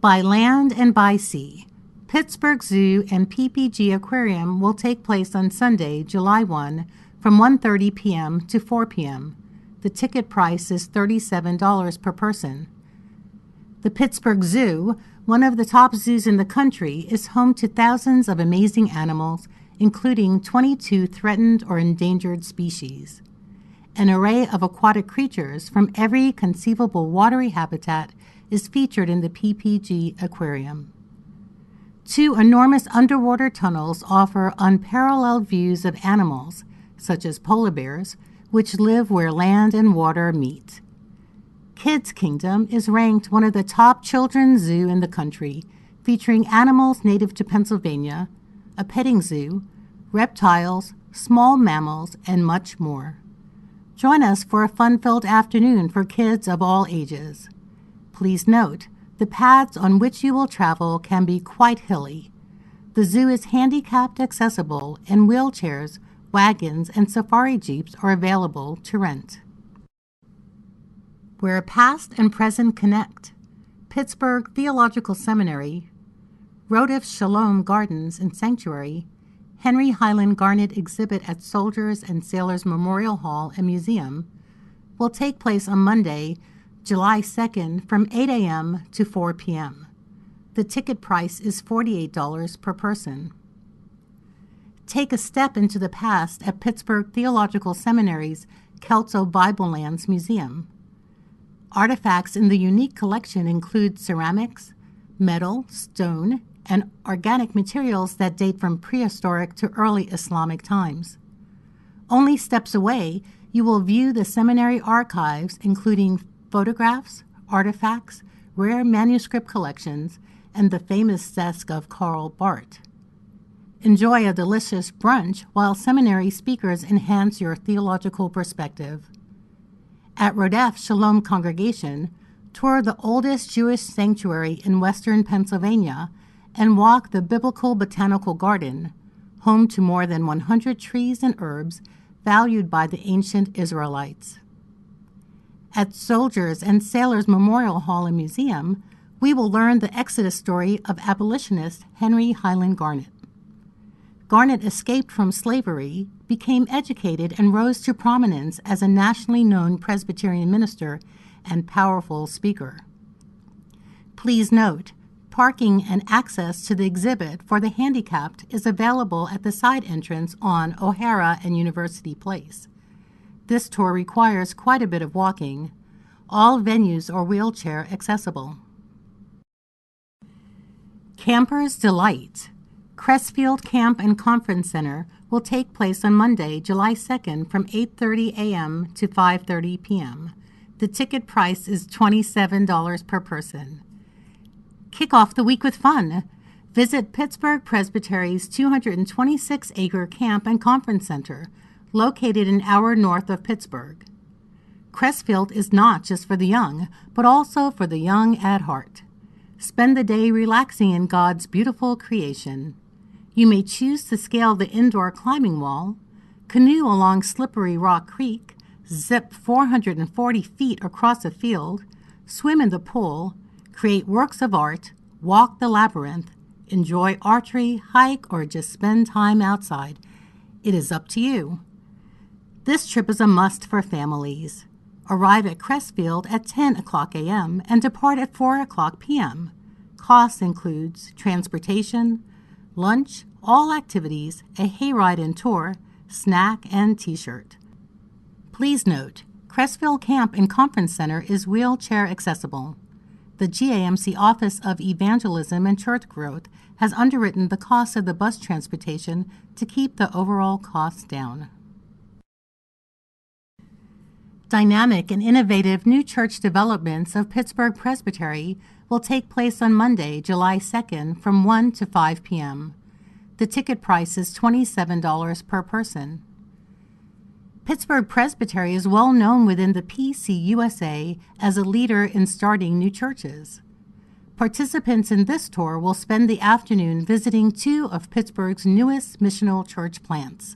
By land and by sea, Pittsburgh Zoo and PPG Aquarium will take place on Sunday, July 1, from 1:30 p.m. to 4 p.m. The ticket price is $37 per person. The Pittsburgh Zoo, one of the top zoos in the country, is home to thousands of amazing animals, including 22 threatened or endangered species. An array of aquatic creatures from every conceivable watery habitat is featured in the PPG Aquarium. 2 enormous underwater tunnels offer unparalleled views of animals, such as polar bears, which live where land and water meet. Kids Kingdom is ranked one of the top children's zoo in the country, featuring animals native to Pennsylvania, a petting zoo, reptiles, small mammals, and much more. Join us for a fun-filled afternoon for kids of all ages. Please note, the paths on which you will travel can be quite hilly. The zoo is handicapped accessible, and wheelchairs, wagons, and safari jeeps are available to rent. Where past and present connect, Pittsburgh Theological Seminary, Rodef Shalom Gardens and Sanctuary, Henry Highland Garnet exhibit at Soldiers and Sailors Memorial Hall and Museum will take place on Monday, July 2nd from 8 a.m. to 4 p.m. The ticket price is $48 per person. Take a step into the past at Pittsburgh Theological Seminary's Kelso Bible Lands Museum. Artifacts in the unique collection include ceramics, metal, stone, and organic materials that date from prehistoric to early Islamic times. Only steps away, you will view the seminary archives, including photographs, artifacts, rare manuscript collections, and the famous desk of Karl Barth. Enjoy a delicious brunch while seminary speakers enhance your theological perspective. At Rodef Shalom Congregation, tour the oldest Jewish sanctuary in western Pennsylvania and walk the Biblical Botanical Garden, home to more than 100 trees and herbs valued by the ancient Israelites. At Soldiers and Sailors Memorial Hall and Museum, we will learn the Exodus story of abolitionist Henry Highland Garnet. Garnet escaped from slavery, became educated, and rose to prominence as a nationally known Presbyterian minister and powerful speaker. Please note, parking and access to the exhibit for the handicapped is available at the side entrance on O'Hara and University Place. This tour requires quite a bit of walking. All venues are wheelchair accessible. Camper's Delight. Crestfield Camp and Conference Center will take place on Monday, July 2nd from 8:30 a.m. to 5:30 p.m. The ticket price is $27 per person. Kick off the week with fun. Visit Pittsburgh Presbytery's 226-acre camp and conference center, located an hour north of Pittsburgh. Crestfield is not just for the young, but also for the young at heart. Spend the day relaxing in God's beautiful creation. You may choose to scale the indoor climbing wall, canoe along Slippery Rock Creek, zip 440 feet across a field, swim in the pool, create works of art, walk the labyrinth, enjoy archery, hike, or just spend time outside. It is up to you. This trip is a must for families. Arrive at Crestfield at 10 o'clock a.m. and depart at 4 o'clock p.m. Cost includes transportation, lunch, all activities, a hayride and tour, snack, and t-shirt. Please note, Crestfield Camp and Conference Center is wheelchair accessible. The GAMC Office of Evangelism and Church Growth has underwritten the cost of the bus transportation to keep the overall costs down. Dynamic and innovative new church developments of Pittsburgh Presbytery will take place on Monday, July 2nd from 1 to 5 p.m. The ticket price is $27 per person. Pittsburgh Presbytery is well known within the PCUSA as a leader in starting new churches. Participants in this tour will spend the afternoon visiting 2 of Pittsburgh's newest missional church plants,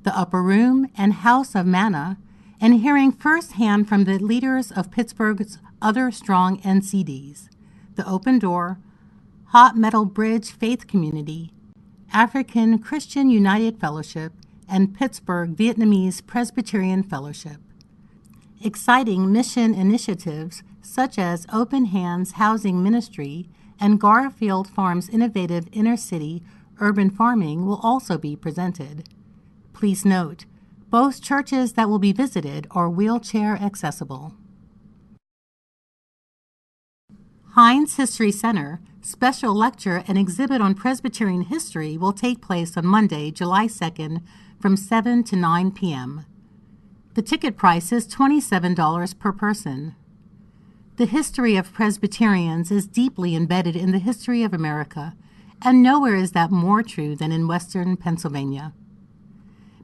the Upper Room and House of Manna, and hearing firsthand from the leaders of Pittsburgh's other strong NCDs, The Open Door, Hot Metal Bridge Faith Community, African Christian United Fellowship, and Pittsburgh Vietnamese Presbyterian Fellowship. Exciting mission initiatives such as Open Hands Housing Ministry and Garfield Farms' innovative inner-city urban farming will also be presented. Please note, both churches that will be visited are wheelchair accessible. Heinz History Center special lecture and exhibit on Presbyterian history will take place on Monday, July 2nd from 7 to 9 p.m. The ticket price is $27 per person. The history of Presbyterians is deeply embedded in the history of America, and nowhere is that more true than in western Pennsylvania.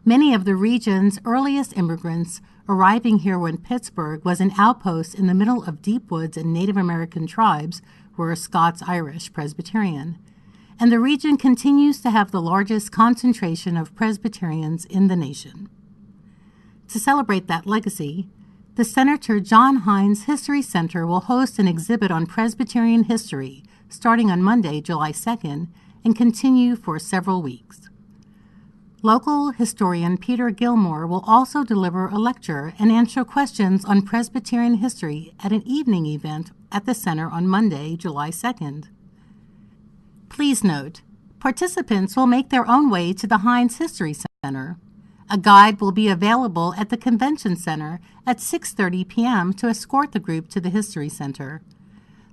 Many of the region's earliest immigrants arriving here when Pittsburgh was an outpost in the middle of deep woods and Native American tribes were Scots-Irish Presbyterian, and the region continues to have the largest concentration of Presbyterians in the nation. To celebrate that legacy, the Senator John Heinz History Center will host an exhibit on Presbyterian history starting on Monday, July 2nd, and continue for several weeks. Local historian Peter Gilmore will also deliver a lecture and answer questions on Presbyterian history at an evening event at the center on Monday, July 2nd. Please note, participants will make their own way to the Heinz History Center. A guide will be available at the Convention Center at 6:30 p.m. to escort the group to the History Center.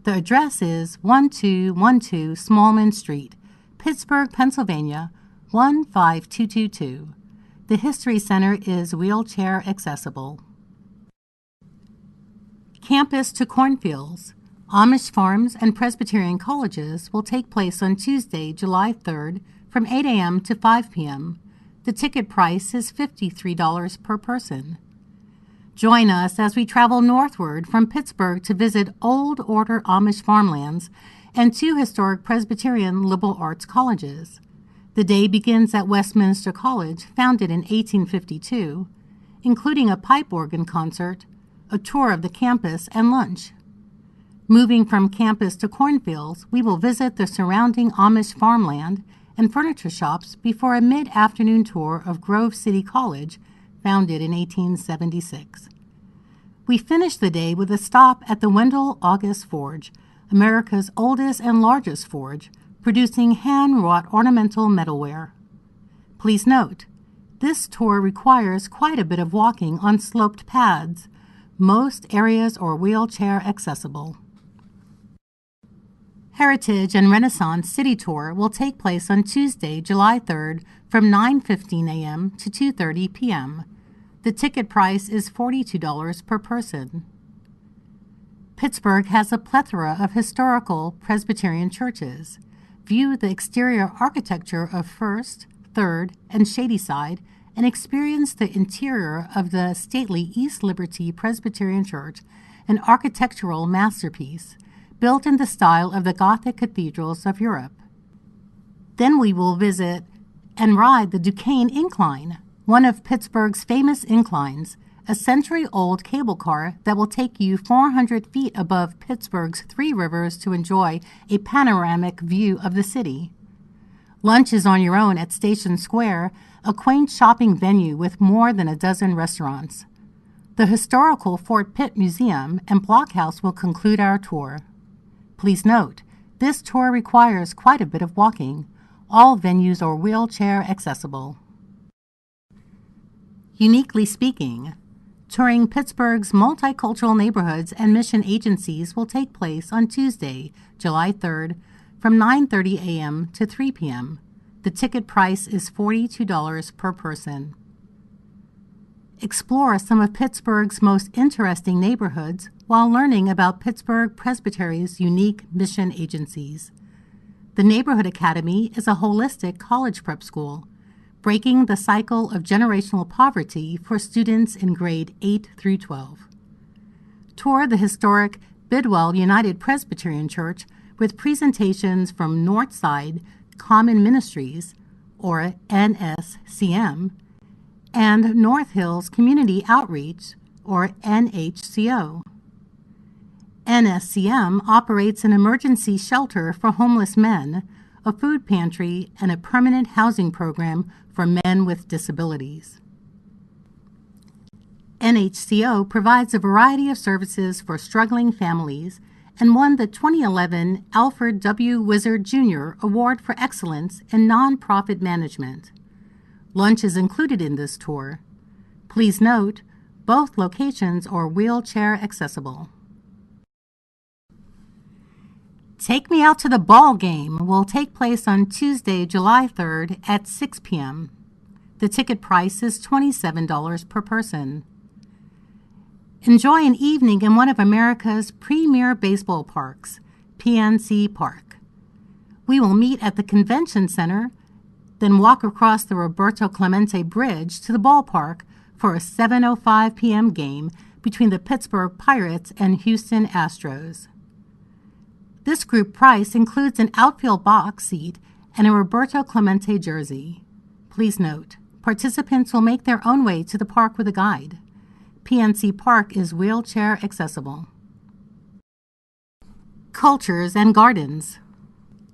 The address is 1212 Smallman Street, Pittsburgh, Pennsylvania, 15222. The History Center is wheelchair accessible. Campus to Cornfields, Amish Farms, and Presbyterian Colleges will take place on Tuesday, July 3rd from 8 a.m. to 5 p.m. The ticket price is $53 per person. Join us as we travel northward from Pittsburgh to visit Old Order Amish farmlands and two historic Presbyterian liberal arts colleges. The day begins at Westminster College, founded in 1852, including a pipe organ concert, a tour of the campus, and lunch. Moving from campus to Cornfields, we will visit the surrounding Amish farmland and furniture shops before a mid-afternoon tour of Grove City College, founded in 1876. We finish the day with a stop at the Wendell August Forge, America's oldest and largest forge, producing hand-wrought ornamental metalware. Please note, this tour requires quite a bit of walking on sloped paths. Most areas are wheelchair accessible. Heritage and Renaissance City Tour will take place on Tuesday, July 3rd from 9:15 a.m. to 2:30 p.m. The ticket price is $42 per person. Pittsburgh has a plethora of historical Presbyterian churches. View the exterior architecture of First, Third, and Shadyside and experience the interior of the stately East Liberty Presbyterian Church, an architectural masterpiece, built in the style of the Gothic cathedrals of Europe. Then we will visit and ride the Duquesne Incline, one of Pittsburgh's famous inclines, a century-old cable car that will take you 400 feet above Pittsburgh's three rivers to enjoy a panoramic view of the city. Lunch is on your own at Station Square, a quaint shopping venue with more than a dozen restaurants. The historical Fort Pitt Museum and Blockhouse will conclude our tour. Please note, this tour requires quite a bit of walking. All venues are wheelchair accessible. Uniquely speaking, touring Pittsburgh's multicultural neighborhoods and mission agencies will take place on Tuesday, July 3rd from 9:30 a.m. to 3 p.m. The ticket price is $42 per person. Explore some of Pittsburgh's most interesting neighborhoods while learning about Pittsburgh Presbytery's unique mission agencies. The Neighborhood Academy is a holistic college prep school, breaking the cycle of generational poverty for students in grade 8 through 12. Tour the historic Bidwell United Presbyterian Church with presentations from Northside Common Ministries, or NSCM, and North Hills Community Outreach, or NHCO. NSCM operates an emergency shelter for homeless men, a food pantry, and a permanent housing program for men with disabilities. NHCO provides a variety of services for struggling families and won the 2011 Alfred W. Wizard Jr. Award for Excellence in Nonprofit Management. Lunch is included in this tour. Please note, both locations are wheelchair accessible. Take Me Out to the Ball Game will take place on Tuesday, July 3rd at 6 p.m. The ticket price is $27 per person. Enjoy an evening in one of America's premier baseball parks, PNC Park. We will meet at the Convention Center, then walk across the Roberto Clemente Bridge to the ballpark for a 7:05 p.m. game between the Pittsburgh Pirates and Houston Astros. This group price includes an outfield box seat and a Roberto Clemente jersey. Please note, participants will make their own way to the park with a guide. PNC Park is wheelchair accessible. Cultures and Gardens.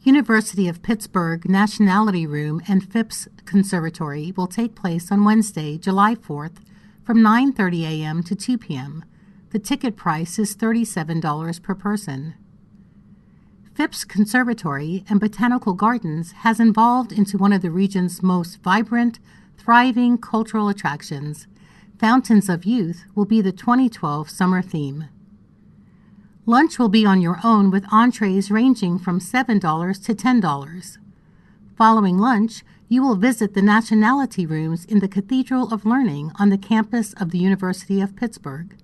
University of Pittsburgh Nationality Room and Phipps Conservatory will take place on Wednesday, July 4th from 9:30 a.m. to 2 p.m. The ticket price is $37 per person. Phipps Conservatory and Botanical Gardens has evolved into one of the region's most vibrant, thriving cultural attractions. Fountains of Youth will be the 2012 summer theme. Lunch will be on your own with entrees ranging from $7 to $10. Following lunch, you will visit the Nationality Rooms in the Cathedral of Learning on the campus of the University of Pittsburgh.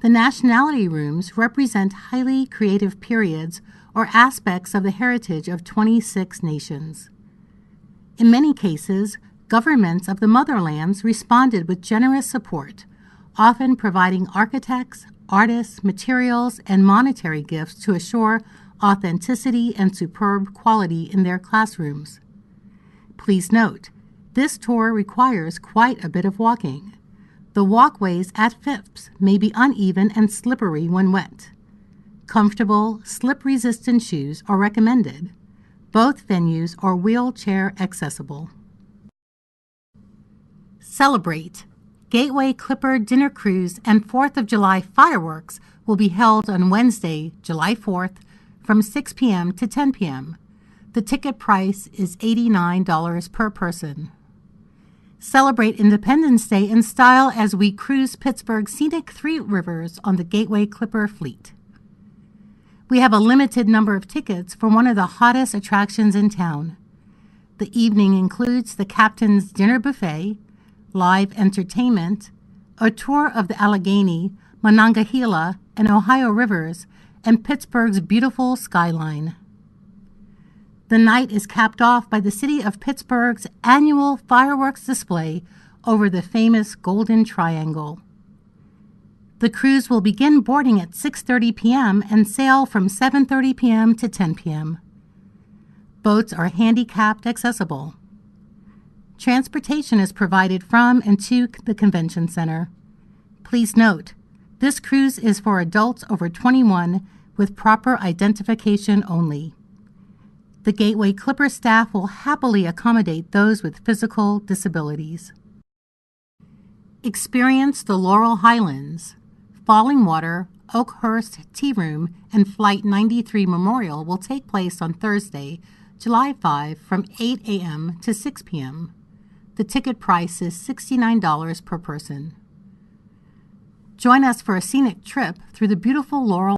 The Nationality Rooms represent highly creative periods or aspects of the heritage of 26 nations. In many cases, governments of the motherlands responded with generous support, often providing architects, artists, materials, and monetary gifts to assure authenticity and superb quality in their classrooms. Please note, this tour requires quite a bit of walking. The walkways at Phipps may be uneven and slippery when wet. Comfortable, slip-resistant shoes are recommended. Both venues are wheelchair accessible. Celebrate! Gateway Clipper Dinner Cruise and 4th of July fireworks will be held on Wednesday, July 4th from 6 p.m. to 10 p.m. The ticket price is $89 per person. Celebrate Independence Day in style as we cruise Pittsburgh's scenic Three Rivers on the Gateway Clipper fleet. We have a limited number of tickets for one of the hottest attractions in town. The evening includes the Captain's Dinner Buffet, live entertainment, a tour of the Allegheny, Monongahela, and Ohio rivers, and Pittsburgh's beautiful skyline. The night is capped off by the city of Pittsburgh's annual fireworks display over the famous Golden Triangle. The cruise will begin boarding at 6:30 p.m. and sail from 7:30 p.m. to 10 p.m. Boats are handicapped accessible. Transportation is provided from and to the convention center. Please note, this cruise is for adults over 21 with proper identification only. The Gateway Clipper staff will happily accommodate those with physical disabilities. Experience the Laurel Highlands. Falling Water, Oakhurst Tea Room, and Flight 93 Memorial will take place on Thursday, July 5 from 8 a.m. to 6 p.m. The ticket price is $69 per person. Join us for a scenic trip through the beautiful Laurel